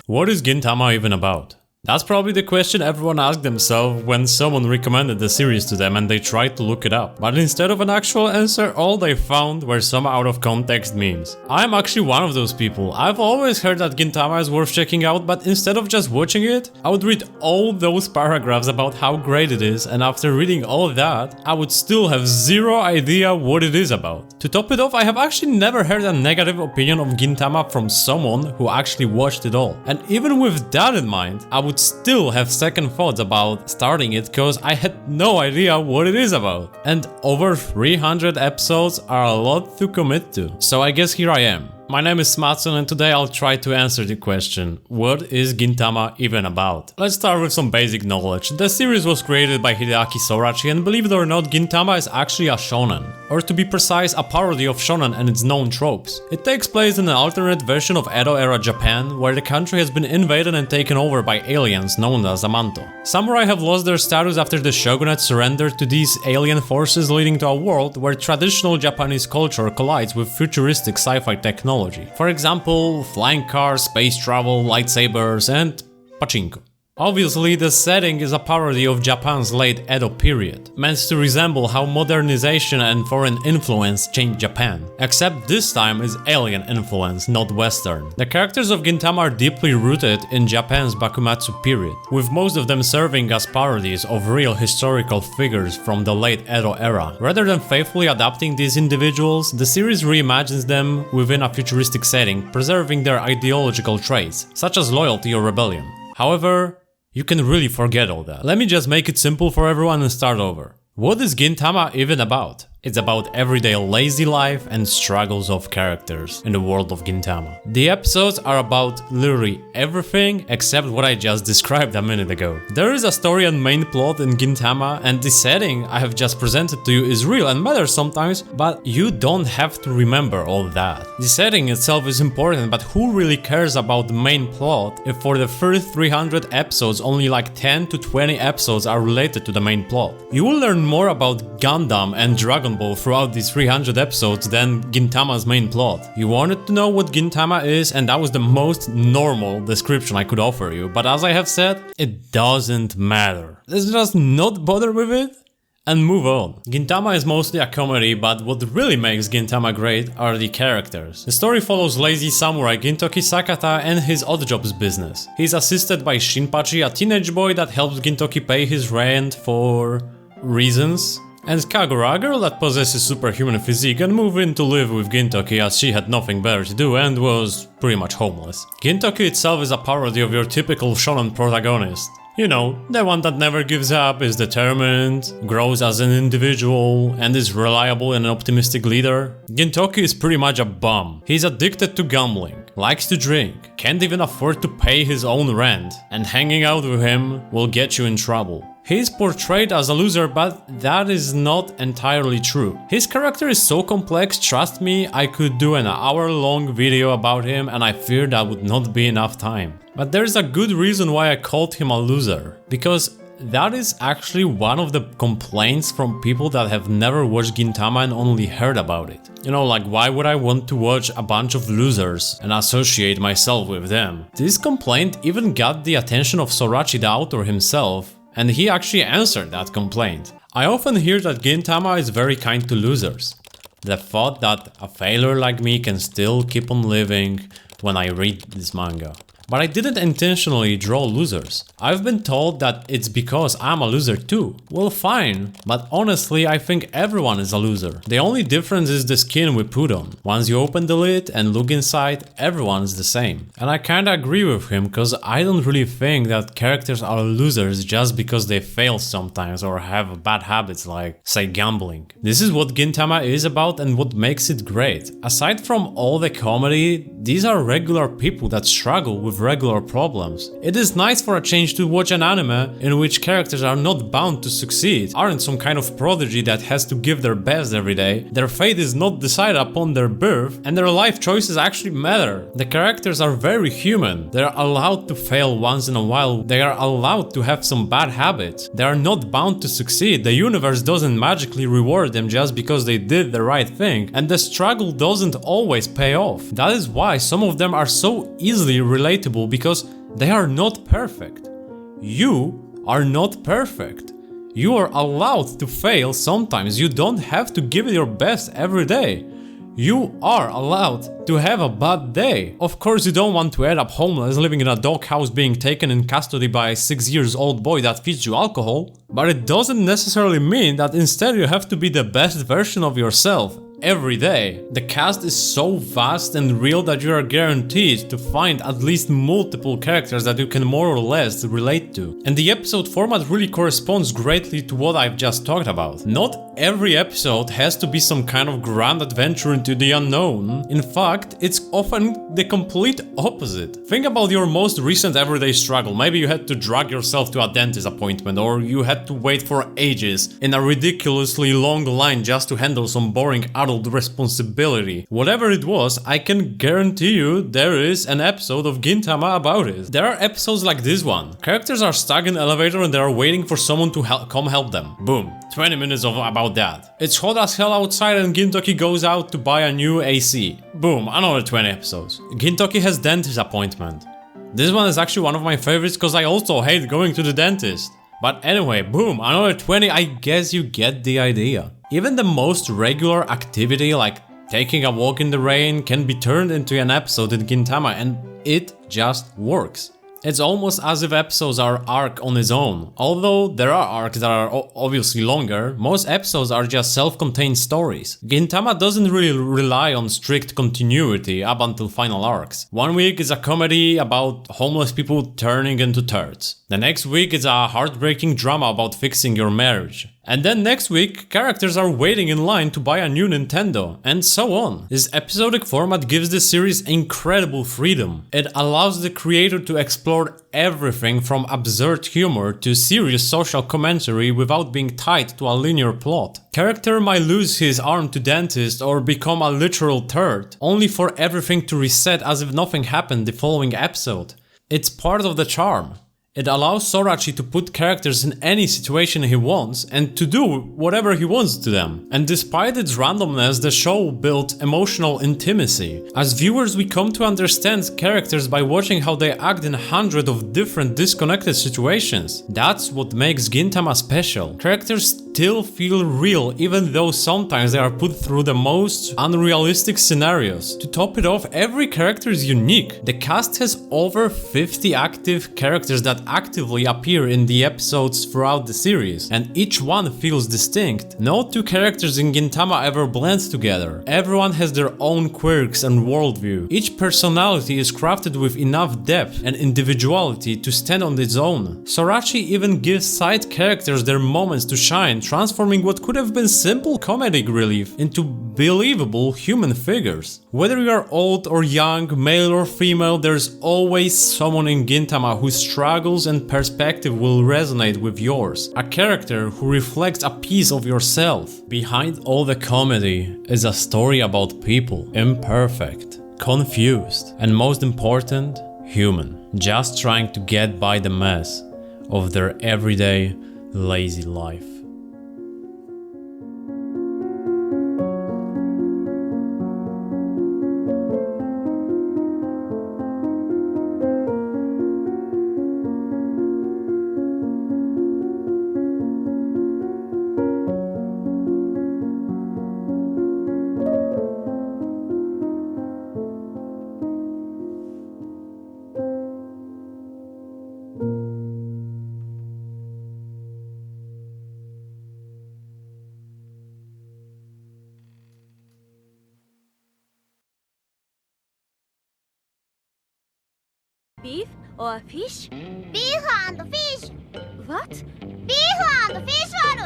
What is Gintama even about? That's probably the question everyone asked themselves when someone recommended the series to them and they tried to look it up. But instead of an actual answer, all they found were some out of context memes. I'm actually one of those people. I've always heard that Gintama is worth checking out, but instead of just watching it, I would read all those paragraphs about how great it is, and after reading all that, I would still have zero idea what it is about. To top it off, I have actually never heard a negative opinion of Gintama from someone who actually watched it all. And even with that in mind, I would still have second thoughts about starting it cause I had no idea what it is about. And over 300 episodes are a lot to commit to. So I guess here I am. My name is Smatson and today I'll try to answer the question, what is Gintama even about? Let's start with some basic knowledge. The series was created by Hideaki Sorachi and believe it or not, Gintama is actually a shonen. Or to be precise, a parody of shonen and its known tropes. It takes place in an alternate version of Edo-era Japan, where the country has been invaded and taken over by aliens known as Amanto. Samurai have lost their status after the shogunate surrendered to these alien forces, leading to a world where traditional Japanese culture collides with futuristic sci-fi technology. For example, flying cars, space travel, lightsabers, and pachinko. Obviously, the setting is a parody of Japan's late Edo period, meant to resemble how modernization and foreign influence changed Japan. Except this time is alien influence, not Western. The characters of Gintama are deeply rooted in Japan's Bakumatsu period, with most of them serving as parodies of real historical figures from the late Edo era. Rather than faithfully adapting these individuals, the series reimagines them within a futuristic setting, preserving their ideological traits, such as loyalty or rebellion. However, you can really forget all that. Let me just make it simple for everyone and start over. What is Gintama even about? It's about everyday lazy life and struggles of characters in the world of Gintama. The episodes are about literally everything except what I just described a minute ago. There is a story and main plot in Gintama, and the setting I have just presented to you is real and matters sometimes, but you don't have to remember all that. The setting itself is important, but who really cares about the main plot if for the first 300 episodes only like 10 to 20 episodes are related to the main plot? You will learn more about Gundam and Dragon Ball throughout these 300 episodes than Gintama's main plot. You wanted to know what Gintama is, and that was the most normal description I could offer you, but as I have said, it doesn't matter. Let's just not bother with it and move on. Gintama is mostly a comedy, but what really makes Gintama great are the characters. The story follows lazy samurai Gintoki Sakata and his odd jobs business. He's assisted by Shinpachi, a teenage boy that helps Gintoki pay his rent for reasons, and Kagura, a girl that possesses superhuman physique and moved in to live with Gintoki as she had nothing better to do and was pretty much homeless. Gintoki itself is a parody of your typical shonen protagonist. You know, the one that never gives up, is determined, grows as an individual, and is reliable and an optimistic leader. Gintoki is pretty much a bum. He's addicted to gambling, likes to drink, can't even afford to pay his own rent, and hanging out with him will get you in trouble. He's portrayed as a loser, but that is not entirely true. His character is so complex, trust me, I could do an hour-long video about him and I fear that would not be enough time. But there's a good reason why I called him a loser, because that is actually one of the complaints from people that have never watched Gintama and only heard about it. You know, like, why would I want to watch a bunch of losers and associate myself with them? This complaint even got the attention of Sorachi, the author himself, and he actually answered that complaint. I often hear that Gintama is very kind to losers. The thought that a failure like me can still keep on living when I read this manga. But I didn't intentionally draw losers. I've been told that it's because I'm a loser too. Well, fine, but honestly I think everyone is a loser. The only difference is the skin we put on. Once you open the lid and look inside, everyone's the same. And I kinda agree with him, cause I don't really think that characters are losers just because they fail sometimes or have bad habits like, say, gambling. This is what Gintama is about and what makes it great. Aside from all the comedy, these are regular people that struggle with regular problems. It is nice for a change to watch an anime in which characters are not bound to succeed, aren't some kind of prodigy that has to give their best every day, their fate is not decided upon their birth, and their life choices actually matter. The characters are very human, they are allowed to fail once in a while, they are allowed to have some bad habits, they are not bound to succeed, the universe doesn't magically reward them just because they did the right thing, and the struggle doesn't always pay off. That is why some of them are so easily relatable relatable because they are not perfect. You are not perfect. You are allowed to fail sometimes. You don't have to give it your best every day. You are allowed to have a bad day. Of course, you don't want to end up homeless, living in a doghouse, being taken in custody by a 6-year-old boy that feeds you alcohol. But it doesn't necessarily mean that instead you have to be the best version of yourself every day. The cast is so vast and real that you are guaranteed to find at least multiple characters that you can more or less relate to. And the episode format really corresponds greatly to what I've just talked about. Not every episode has to be some kind of grand adventure into the unknown. In fact, it's often the complete opposite. Think about your most recent everyday struggle. Maybe you had to drag yourself to a dentist appointment, or you had to wait for ages in a ridiculously long line just to handle some boring adult responsibility. Whatever it was, I can guarantee you there is an episode of Gintama about it. There are episodes like this one. Characters are stuck in an elevator and they are waiting for someone to come help them. Boom. 20 minutes of about that. It's hot as hell outside and Gintoki goes out to buy a new AC. Boom, another 20 episodes. Gintoki has dentist appointment. This one is actually one of my favorites because I also hate going to the dentist. But anyway, boom, another 20, I guess you get the idea. Even the most regular activity like taking a walk in the rain can be turned into an episode in Gintama, and it just works. It's almost as if episodes are arc on its own. Although there are arcs that are obviously longer, most episodes are just self-contained stories. Gintama doesn't really rely on strict continuity up until final arcs. One week is a comedy about homeless people turning into turds. The next week is a heartbreaking drama about fixing your marriage. And then next week, characters are waiting in line to buy a new Nintendo, and so on. This episodic format gives the series incredible freedom. It allows the creator to explore everything from absurd humor to serious social commentary without being tied to a linear plot. Character might lose his arm to dentist or become a literal turd, only for everything to reset as if nothing happened the following episode. It's part of the charm. It allows Sorachi to put characters in any situation he wants and to do whatever he wants to them. And despite its randomness, the show built emotional intimacy. As viewers, we come to understand characters by watching how they act in hundreds of different disconnected situations. That's what makes Gintama special. Characters still feel real even though sometimes they are put through the most unrealistic scenarios. To top it off, every character is unique. The cast has over 50 active characters that actively appear in the episodes throughout the series, and each one feels distinct. No two characters in Gintama ever blend together. Everyone has their own quirks and worldview. Each personality is crafted with enough depth and individuality to stand on its own. Sorachi even gives side characters their moments to shine, transforming what could have been simple comedic relief into believable human figures. Whether you are old or young, male or female, there's always someone in Gintama whose struggles and perspective will resonate with yours. A character who reflects a piece of yourself. Behind all the comedy is a story about people, imperfect, confused, and most important, human. Just trying to get by the mess of their everyday, lazy life. Beef or fish? Beef and fish. What? Beef and fish ある。